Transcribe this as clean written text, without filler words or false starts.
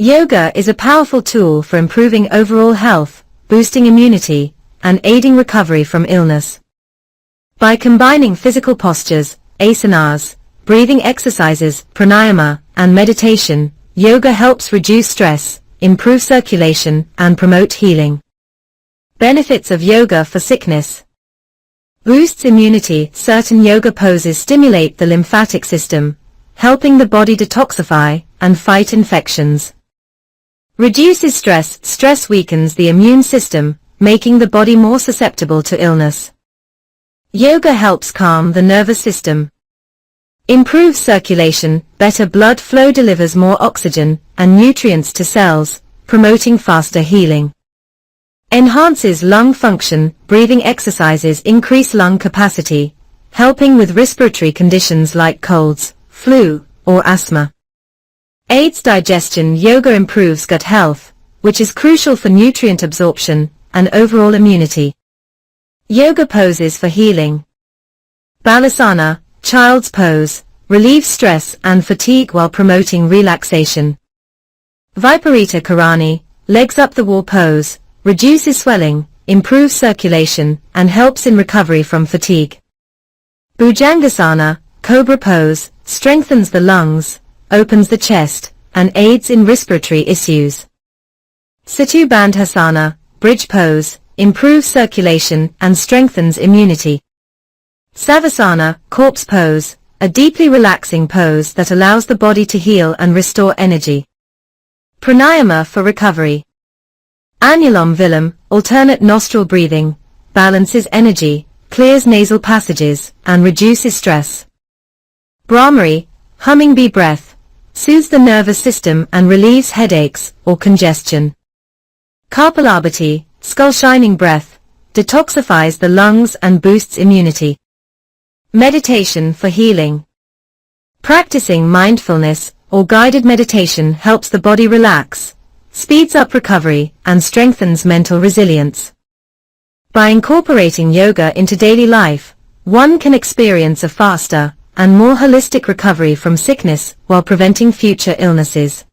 Yoga is a powerful tool for improving overall health, boosting immunity, and aiding recovery from illness. By combining physical postures, asanas, breathing exercises, pranayama, and meditation, yoga helps reduce stress, improve circulation, and promote healing. Benefits of yoga for sickness. Boosts immunity. Certain yoga poses stimulate the lymphatic system, helping the body detoxify and fight infections. Reduces stress. Stress weakens the immune system, making the body more susceptible to illness. Yoga helps calm the nervous system. Improves circulation. Better blood flow delivers more oxygen and nutrients to cells, promoting faster healing. Enhances lung function. Breathing exercises increase lung capacity, helping with respiratory conditions like colds, flu, or asthma. Aids digestion. Yoga improves gut health, which is crucial for nutrient absorption and overall immunity. Yoga poses for healing. Bandhasana, child's pose, relieves stress and fatigue while promoting relaxation. Viparita Karani, legs up the wall pose, reduces swelling, improves circulation, and helps in recovery from fatigue. Bhujangasana, Cobra pose, strengthens the lungs, opens the chest, and aids in respiratory issues. Setu Bandhasana, bridge pose, improves circulation and strengthens immunity. Savasana, corpse pose, a deeply relaxing pose that allows the body to heal and restore energy. Pranayama for recovery. Anulom Vilom, alternate nostril breathing, balances energy, clears nasal passages, and reduces stress. Brahmari, humming bee breath, soothes the nervous system and relieves headaches or congestion. Kapalabhati, skull shining breath, detoxifies the lungs and boosts immunity. Meditation for healing. Practicing mindfulness or guided meditation helps the body relax, speeds up recovery, and strengthens mental resilience. By incorporating yoga into daily life, one can experience a faster and more holistic recovery from sickness while preventing future illnesses.